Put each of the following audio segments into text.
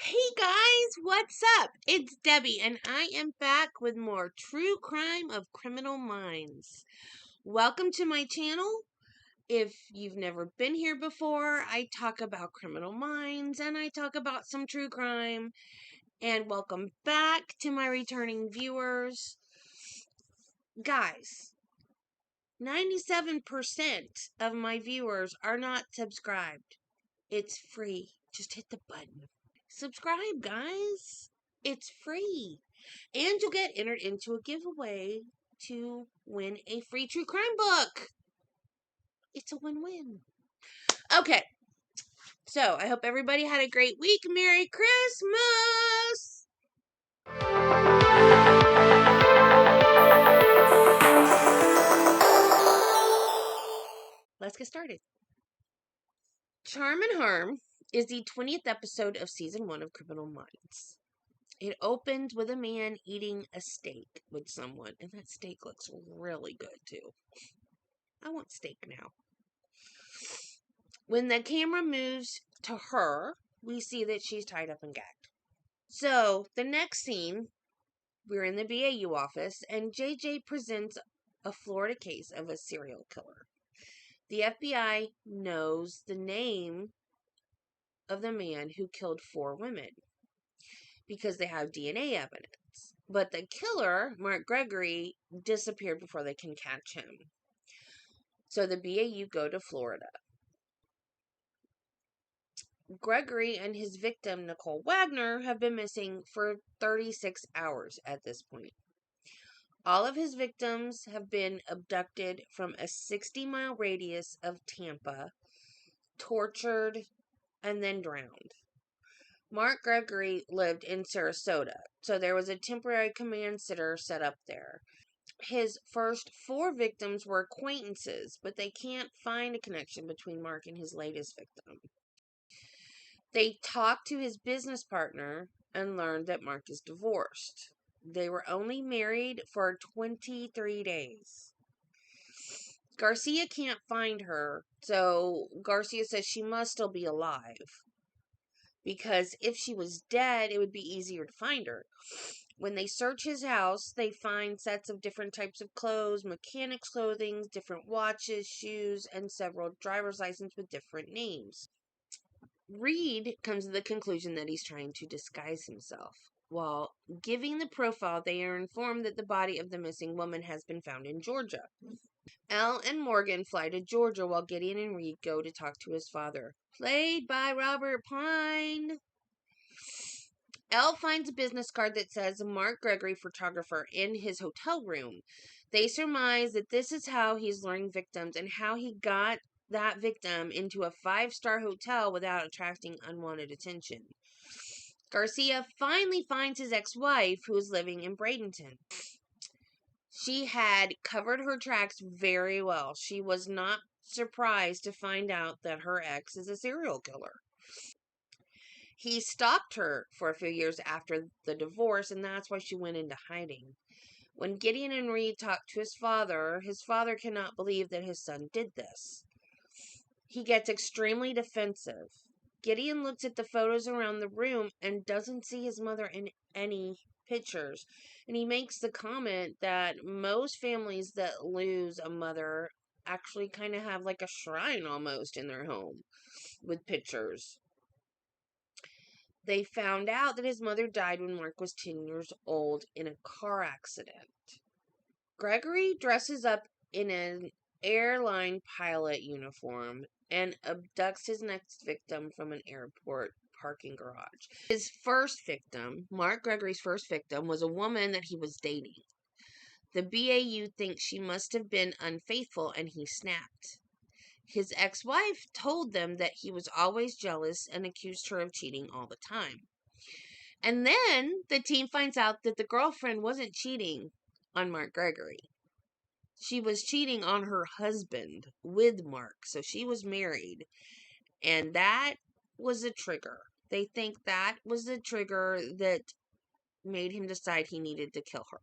Hey guys, what's up? It's Debbie, and I am back with more true crime of criminal minds. Welcome to my channel. If you've never been here before, I talk about criminal minds and I talk about some true crime. And welcome back to my returning viewers. Guys, 97% of my viewers are not subscribed. It's free. Just hit the button. Subscribe, guys. It's free. And you'll get entered into a giveaway to win a free true crime book. It's a win-win. Okay. So, I hope everybody had a great week. Merry Christmas! Let's get started. Charm and Harm is the 20th episode of season 1 of Criminal Minds. It opens with a man eating a steak with someone, and that steak looks really good too. I want steak now. When the camera moves to her, we see that she's tied up and gagged. So, the next scene, we're in the BAU office, and JJ presents a Florida case of a serial killer. The FBI knows the name of the man who killed 4 women because they have DNA evidence. But the killer, Mark Gregory, disappeared before they can catch him. So the BAU go to Florida. Gregory and his victim, Nicole Wagner, have been missing for 36 hours at this point. All of his victims have been abducted from a 60-mile radius of Tampa, tortured, and then drowned. Mark Gregory lived in Sarasota, so there was a temporary command center set up there. His first 4 victims were acquaintances, but they can't find a connection between Mark and his latest victim. They talked to his business partner and learned that Mark is divorced. They were only married for 23 days. Garcia can't find her, so Garcia says she must still be alive. Because if she was dead, it would be easier to find her. When they search his house, they find sets of different types of clothes, mechanics clothing, different watches, shoes, and several driver's licenses with different names. Reed comes to the conclusion that he's trying to disguise himself. While giving the profile, they are informed that the body of the missing woman has been found in Georgia. Elle and Morgan fly to Georgia while Gideon and Reed go to talk to his father, played by Robert Pine. Elle finds a business card that says Mark Gregory, photographer, in his hotel room. They surmise that this is how he's luring victims and how he got that victim into a 5-star hotel without attracting unwanted attention. Garcia finally finds his ex-wife, who is living in Bradenton. She had covered her tracks very well. She was not surprised to find out that her ex is a serial killer. He stalked her for a few years after the divorce, and that's why she went into hiding. When Gideon and Reed talk to his father cannot believe that his son did this. He gets extremely defensive. Gideon looks at the photos around the room and doesn't see his mother in any pictures. And he makes the comment that most families that lose a mother actually kind of have like a shrine almost in their home with pictures. They found out that his mother died when Mark was 10 years old in a car accident. Gregory dresses up in an airline pilot uniform and abducts his next victim from an airport parking garage. His first victim, Mark Gregory's first victim, was a woman that he was dating. The BAU thinks she must have been unfaithful and he snapped. His ex-wife told them that he was always jealous and accused her of cheating all the time. And then the team finds out that the girlfriend wasn't cheating on Mark Gregory. She was cheating on her husband with Mark, so she was married. And that was a trigger. They think that was the trigger that made him decide he needed to kill her.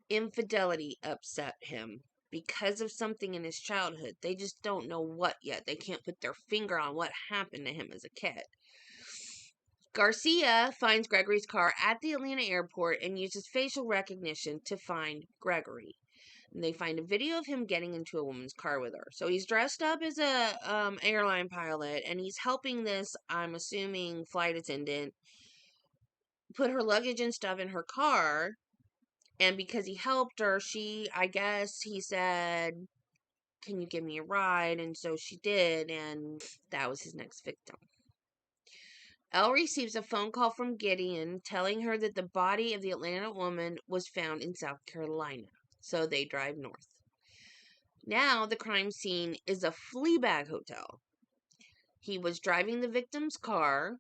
Infidelity upset him because of something in his childhood. They just don't know what yet. They can't put their finger on what happened to him as a kid. Garcia finds Gregory's car at the Atlanta airport and uses facial recognition to find Gregory. And they find a video of him getting into a woman's car with her. So he's dressed up as a airline pilot, and he's helping this, I'm assuming, flight attendant put her luggage and stuff in her car. And because he helped her, I guess he said, "Can you give me a ride?" And so she did, and that was his next victim. Elle receives a phone call from Gideon telling her that the body of the Atlanta woman was found in South Carolina. So they drive north. Now the crime scene is a Fleabag hotel. He was driving the victim's car,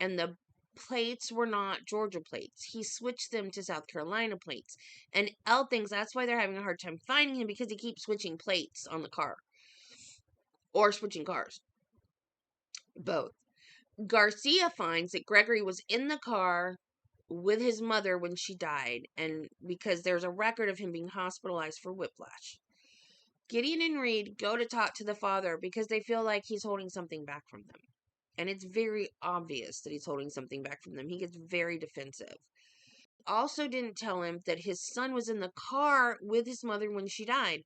and the plates were not Georgia plates. He switched them to South Carolina plates. And Elle thinks that's why they're having a hard time finding him, because he keeps switching plates on the car. Or switching cars. Both. Garcia finds that Gregory was in the car with his mother when she died, and because there's a record of him being hospitalized for whiplash. Gideon and Reed go to talk to the father because they feel like he's holding something back from them. And it's very obvious that he's holding something back from them. He gets very defensive. Also didn't tell him that his son was in the car with his mother when she died.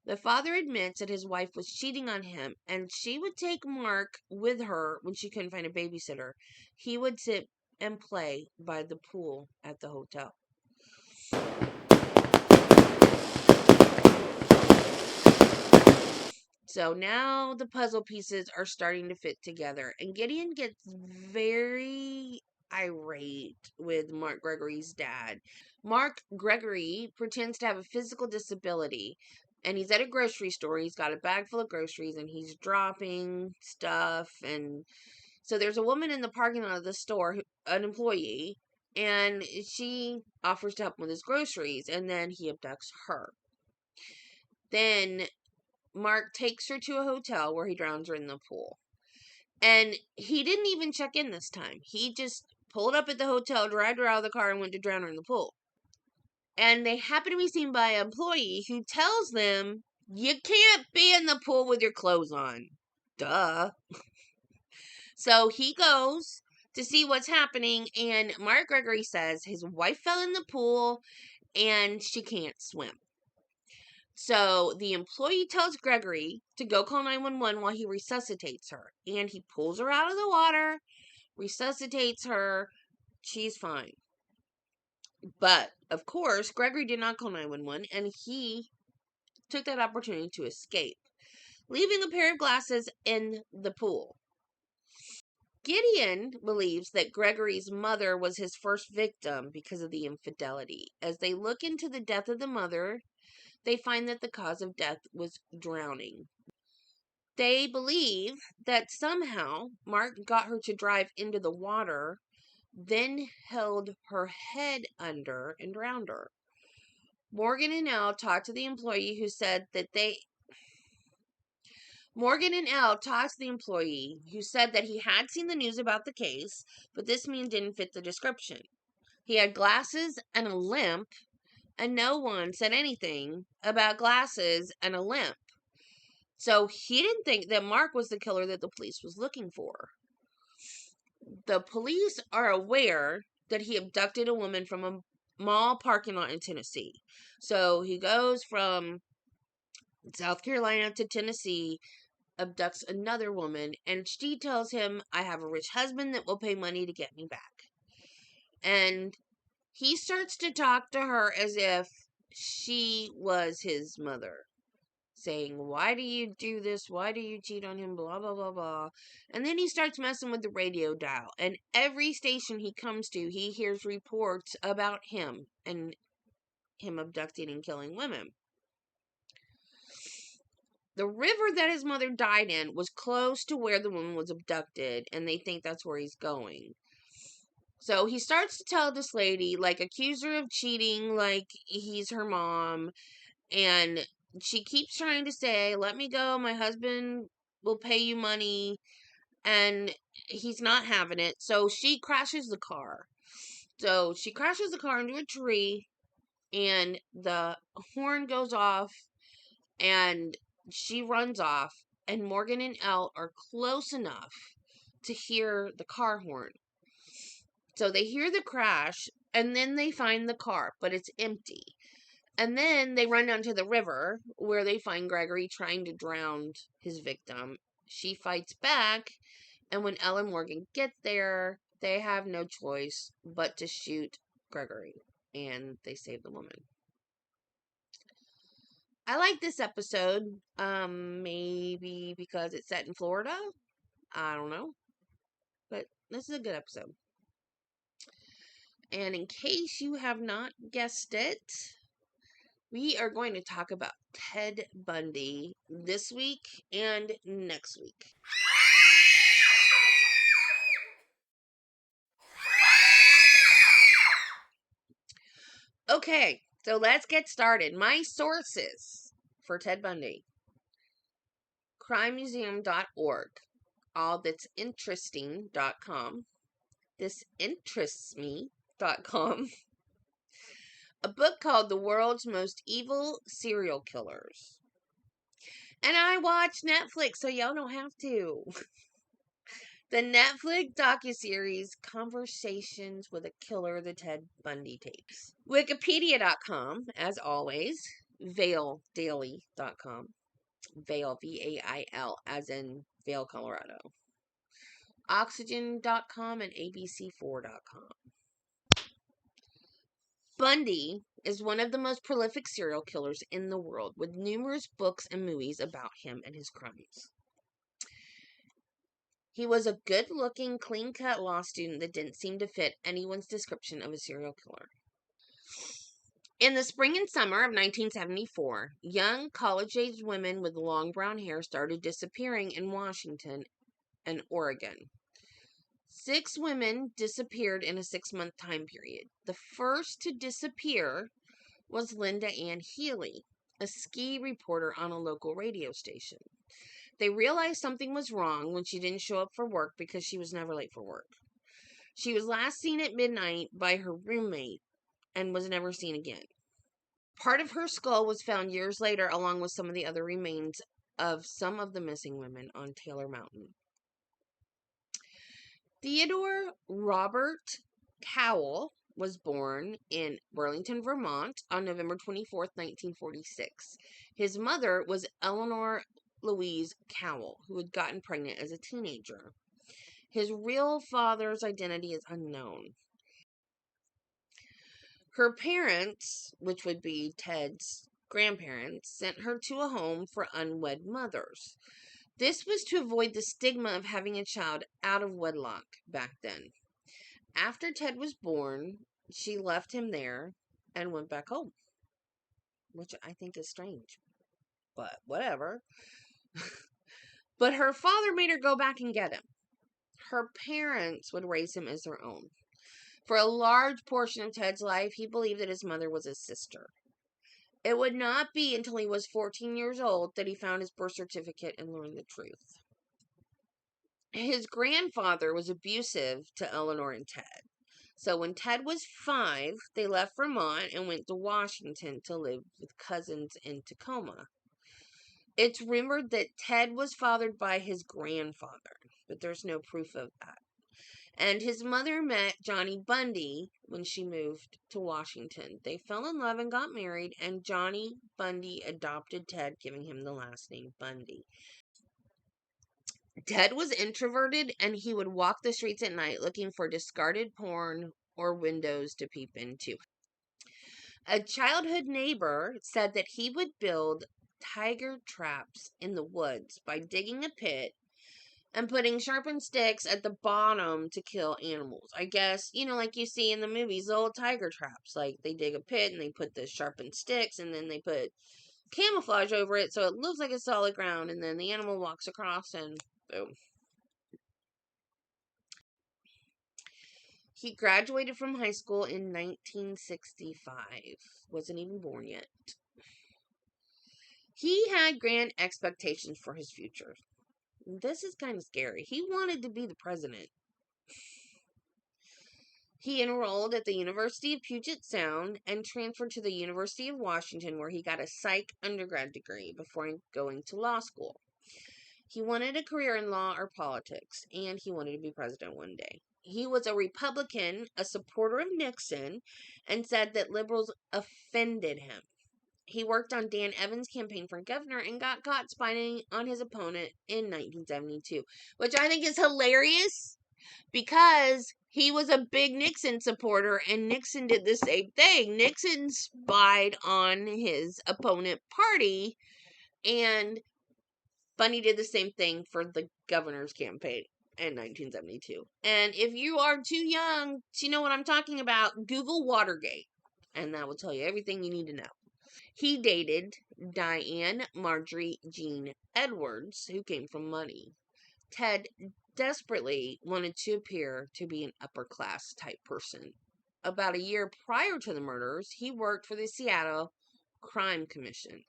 The father admits that his wife was cheating on him, and she would take Mark with her when she couldn't find a babysitter. He would sit and play by the pool at the hotel. So now the puzzle pieces are starting to fit together, and Gideon gets very irate with Mark Gregory's dad. Mark Gregory pretends to have a physical disability, and he's at a grocery store. He's got a bag full of groceries, and he's dropping stuff. And so there's a woman in the parking lot of the store, an employee, and she offers to help him with his groceries, and then he abducts her. Then Mark takes her to a hotel where he drowns her in the pool. And he didn't even check in this time. He just pulled up at the hotel, dragged her out of the car, and went to drown her in the pool. And they happen to be seen by an employee who tells them, "You can't be in the pool with your clothes on." Duh. So he goes to see what's happening, and Mark Gregory says his wife fell in the pool and she can't swim. So the employee tells Gregory to go call 911 while he resuscitates her. And he pulls her out of the water, resuscitates her. She's fine. But, of course, Gregory did not call 911, and he took that opportunity to escape, leaving a pair of glasses in the pool. Gideon believes that Gregory's mother was his first victim because of the infidelity. As they look into the death of the mother, they find that the cause of death was drowning. They believe that somehow Mark got her to drive into the water, then held her head under and drowned her. Morgan and Elle talked to the employee who said that he had seen the news about the case, but this man didn't fit the description. He had glasses and a limp, and no one said anything about glasses and a limp. So he didn't think that Mark was the killer that the police was looking for. The police are aware that he abducted a woman from a mall parking lot in Tennessee. So he goes from South Carolina to Tennessee, abducts another woman, and she tells him, "I have a rich husband that will pay money to get me back." And he starts to talk to her as if she was his mother, saying, "Why do you do this? Why do you cheat on him? Blah, blah, blah, blah." And then he starts messing with the radio dial. And every station he comes to, he hears reports about him and him abducting and killing women. The river that his mother died in was close to where the woman was abducted, and they think that's where he's going. So he starts to tell this lady, accuse her of cheating, like he's her mom, and she keeps trying to say, "Let me go, my husband will pay you money," and he's not having it. So she crashes the car. So she crashes the car into a tree, and the horn goes off, and she runs off, and Morgan and Elle are close enough to hear the car horn. So they hear the crash, and then they find the car, but it's empty. And then they run down to the river, where they find Gregory trying to drown his victim. She fights back, and when Ellen Morgan gets there, they have no choice but to shoot Gregory, and they save the woman. I like this episode, maybe because it's set in Florida. I don't know, but this is a good episode. And in case you have not guessed it, we are going to talk about Ted Bundy this week and next week. Okay, so let's get started. My sources for Ted Bundy: crimemuseum.org, allthat'sinteresting.com, thisinterestsme.com, a book called The World's Most Evil Serial Killers. And I watch Netflix, so y'all don't have to. The Netflix docuseries Conversations with a Killer, the Ted Bundy tapes. Wikipedia.com, as always. ValeDaily.com. Vail, Vail, as in Vail, Colorado. Oxygen.com and ABC4.com. Bundy is one of the most prolific serial killers in the world, with numerous books and movies about him and his crimes. He was a good-looking, clean-cut law student that didn't seem to fit anyone's description of a serial killer. In the spring and summer of 1974, young college-aged women with long brown hair started disappearing in Washington and Oregon. 6 women disappeared in a 6-month time period. The first to disappear was Linda Ann Healy, a ski reporter on a local radio station. They realized something was wrong when she didn't show up for work because she was never late for work. She was last seen at midnight by her roommate and was never seen again. Part of her skull was found years later, along with some of the other remains of some of the missing women on Taylor Mountain. Theodore Robert Cowell was born in Burlington, Vermont on November 24th, 1946. His mother was Eleanor Louise Cowell, who had gotten pregnant as a teenager. His real father's identity is unknown. Her parents, which would be Ted's grandparents, sent her to a home for unwed mothers. This was to avoid the stigma of having a child out of wedlock back then. After Ted was born, she left him there and went back home, which I think is strange, but whatever. But her father made her go back and get him. Her parents would raise him as their own. For a large portion of Ted's life, he believed that his mother was his sister. It would not be until he was 14 years old that he found his birth certificate and learned the truth. His grandfather was abusive to Eleanor and Ted. So when Ted was 5, they left Vermont and went to Washington to live with cousins in Tacoma. It's rumored that Ted was fathered by his grandfather, but there's no proof of that. And his mother met Johnny Bundy when she moved to Washington. They fell in love and got married, and Johnny Bundy adopted Ted, giving him the last name Bundy. Ted was introverted, and he would walk the streets at night looking for discarded porn or windows to peep into. A childhood neighbor said that he would build tiger traps in the woods by digging a pit and putting sharpened sticks at the bottom to kill animals. I guess, like you see in the movies, the old tiger traps. Like, they dig a pit and they put the sharpened sticks and then they put camouflage over it so it looks like it's solid ground, and then the animal walks across and boom. He graduated from high school in 1965. Wasn't even born yet. He had grand expectations for his future. This is kind of scary. He wanted to be the president. He enrolled at the University of Puget Sound and transferred to the University of Washington, where he got a psych undergrad degree before going to law school. He wanted a career in law or politics, and he wanted to be president one day. He was a Republican, a supporter of Nixon, and said that liberals offended him. He worked on Dan Evans' campaign for governor and got caught spying on his opponent in 1972, which I think is hilarious because he was a big Nixon supporter and Nixon did the same thing. Nixon spied on his opponent party, and Bundy did the same thing for the governor's campaign in 1972. And if you are too young to know what I'm talking about, Google Watergate, and that will tell you everything you need to know. He dated Diane Marjorie Jean Edwards, who came from money. Ted desperately wanted to appear to be an upper class type person. About a year prior to the murders, he worked for the Seattle Crime Commission.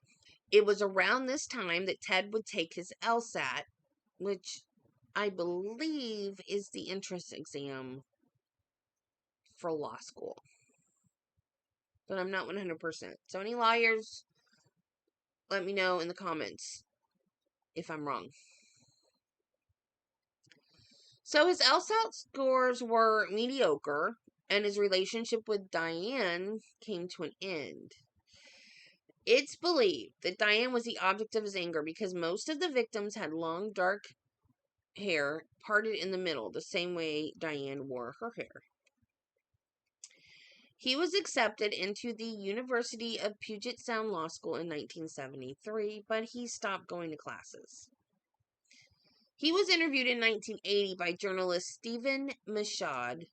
It was around this time that Ted would take his LSAT, which I believe is the entrance exam for law school. But I'm not 100%. So any lawyers, let me know in the comments if I'm wrong. So his LSAT scores were mediocre, and his relationship with Diane came to an end. It's believed that Diane was the object of his anger because most of the victims had long, dark hair parted in the middle, the same way Diane wore her hair. He was accepted into the University of Puget Sound Law School in 1973, but he stopped going to classes. He was interviewed in 1980 by journalist Stephen Michaud.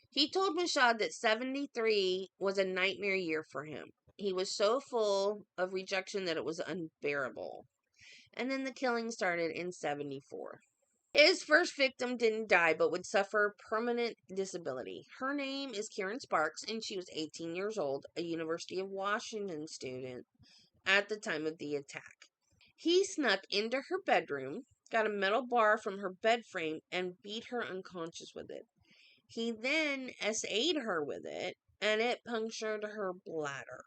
He told Michaud that 73 was a nightmare year for him. He was so full of rejection that it was unbearable. And then the killing started in 74. His first victim didn't die, but would suffer permanent disability. Her name is Karen Sparks, and she was 18 years old, a University of Washington student at the time of the attack. He snuck into her bedroom, got a metal bar from her bed frame, and beat her unconscious with it. He then SA'd her with it, and it punctured her bladder.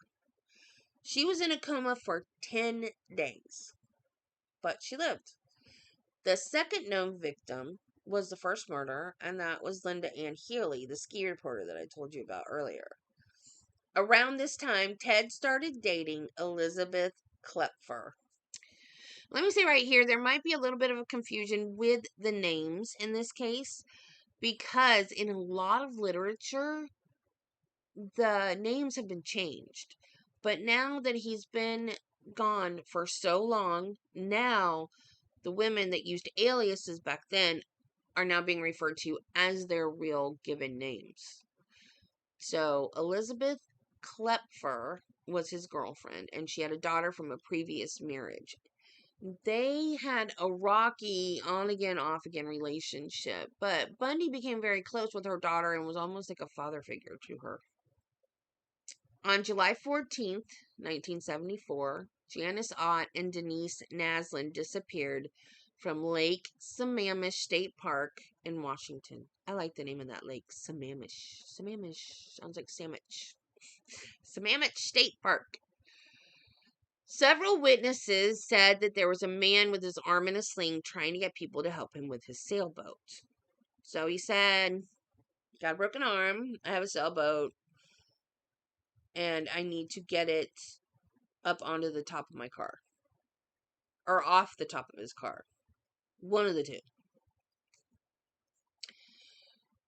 She was in a coma for 10 days, but she lived. The second known victim was the first murder, and that was Linda Ann Healy, the ski reporter that I told you about earlier. Around this time, Ted started dating Elizabeth Klepfer. Let me say right here, there might be a little bit of a confusion with the names in this case, because in a lot of literature, the names have been changed. But now that he's been gone for so long, now the women that used aliases back then are now being referred to as their real given names. So Elizabeth Klepfer was his girlfriend, and she had a daughter from a previous marriage. They had a rocky on again, off again relationship, but Bundy became very close with her daughter and was almost like a father figure to her. On July 14th, 1974, Janice Ott and Denise Naslin disappeared from Lake Sammamish State Park in Washington. I like the name of that lake, Sammamish. Sammamish sounds like sandwich. Sammamish State Park. Several witnesses said that there was a man with his arm in a sling trying to get people to help him with his sailboat. So he said, got a broken arm, I have a sailboat, and I need to get it up onto the top of my car. Or off the top of his car. One of the two.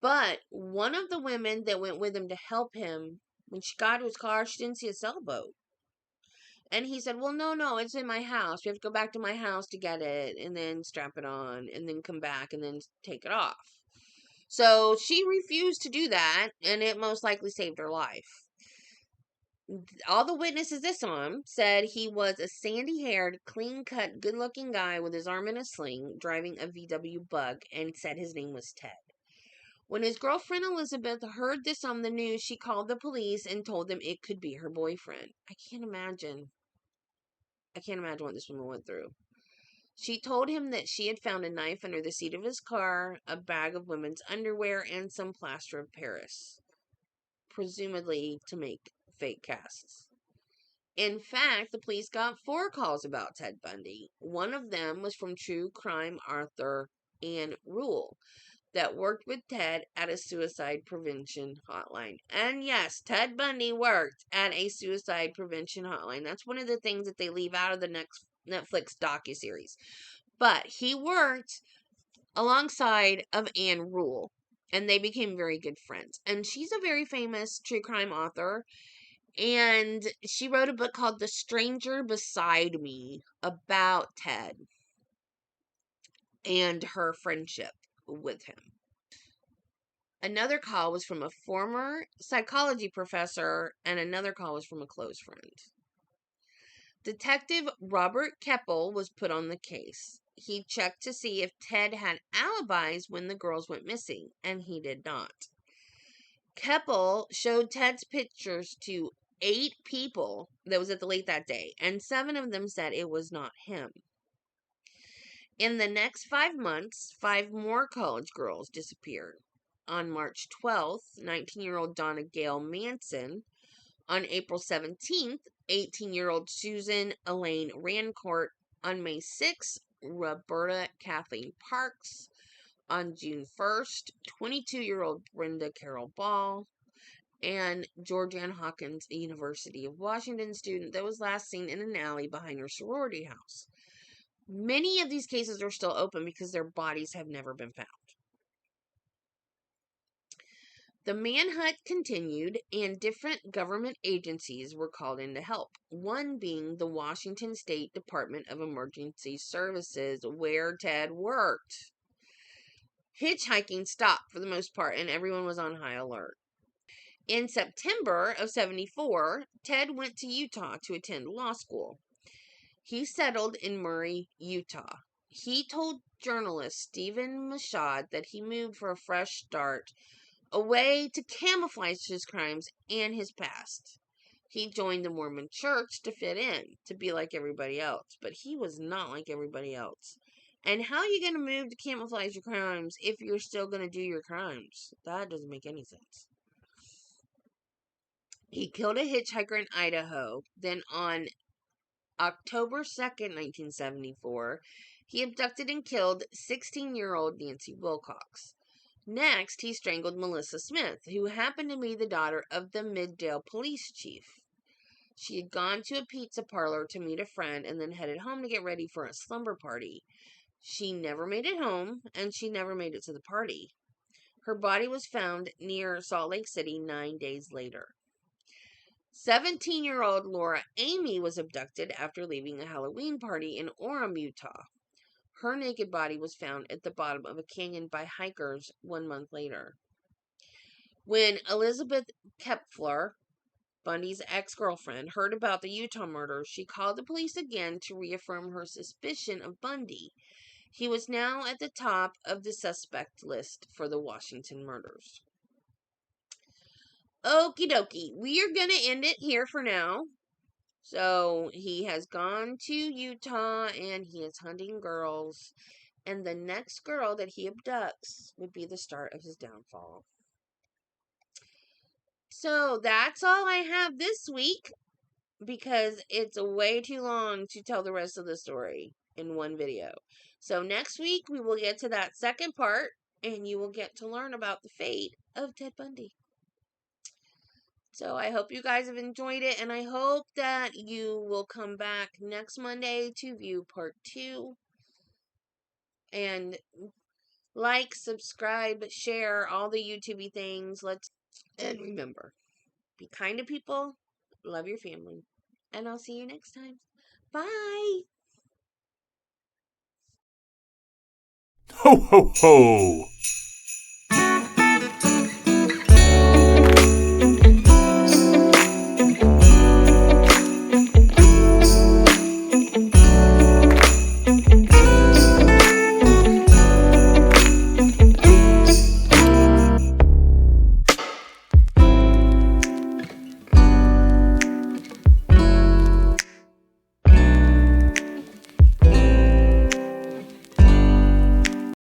But one of the women that went with him to help him, when she got to his car, she didn't see a sailboat. And he said, well, no, it's in my house. We have to go back to my house to get it, and then strap it on, and then come back, and then take it off. So she refused to do that, and it most likely saved her life. All the witnesses this time said he was a sandy-haired, clean-cut, good-looking guy with his arm in a sling, driving a VW Bug, and said his name was Ted. When his girlfriend Elizabeth heard this on the news, she called the police and told them it could be her boyfriend. I can't imagine what this woman went through. She told him that she had found a knife under the seat of his car, a bag of women's underwear, and some plaster of Paris, presumably to make fake casts. In fact, the police got 4 calls about Ted Bundy. One of them was from true crime author Ann Rule. that worked with Ted at a suicide prevention hotline. And yes, Ted Bundy worked at a suicide prevention hotline. That's one of the things that they leave out of the next Netflix docuseries. But he worked alongside of Anne Rule, and they became very good friends. And she's a very famous true crime author, and she wrote a book called The Stranger Beside Me about Ted and her friendship with him. Another call was from a former psychology professor, and another call was from a close friend. Detective Robert Keppel was put on the case. He checked to see if Ted had alibis when the girls went missing, and he did not. Keppel showed Ted's pictures to 8 people that was at the lake that day, and 7 of them said it was not him. In the next 5 months, 5 more college girls disappeared. On March 12th, 19-year-old Donna Gail Manson. On April 17th, 18-year-old Susan Elaine Rancourt. On May 6th, Roberta Kathleen Parks. On June 1st, 22-year-old Brenda Carol Ball. And Georgianne Hawkins, a University of Washington student that was last seen in an alley behind her sorority house. Many of these cases are still open because their bodies have never been found. The manhunt continued, and different government agencies were called in to help, one being the Washington State Department of Emergency Services, where Ted worked. Hitchhiking stopped for the most part, and everyone was on high alert. In September of 1974, Ted went to Utah to attend law school. He settled in Murray, Utah. He told journalist Stephen Mashad that he moved for a fresh start, a way to camouflage his crimes and his past. He joined the Mormon church to fit in, to be like everybody else, but he was not like everybody else. And how are you going to move to camouflage your crimes if you're still going to do your crimes? That doesn't make any sense. He killed a hitchhiker in Idaho. Then on October 2nd, 1974, he abducted and killed 16-year-old Nancy Wilcox. Next, he strangled Melissa Smith, who happened to be the daughter of the Middale police chief. She had gone to a pizza parlor to meet a friend and then headed home to get ready for a slumber party. She never made it home, and she never made it to the party. Her body was found near Salt Lake City 9 days later. 17-year-old Laura Amy was abducted after leaving a Halloween party in Orem, Utah. Her naked body was found at the bottom of a canyon by hikers 1 month later. When Elizabeth Kepfler, Bundy's ex-girlfriend, heard about the Utah murder, she called the police again to reaffirm her suspicion of Bundy. He was now at the top of the suspect list for the Washington murders. Okie dokie, we are going to end it here for now. So he has gone to Utah and he is hunting girls. And the next girl that he abducts would be the start of his downfall. So that's all I have this week, because it's way too long to tell the rest of the story in one video. So next week we will get to that second part, and you will get to learn about the fate of Ted Bundy. So I hope you guys have enjoyed it, and I hope that you will come back next Monday to view part 2. And like, subscribe, share, all the YouTubey things. And remember, be kind to people, love your family, and I'll see you next time. Bye! Ho, ho, ho!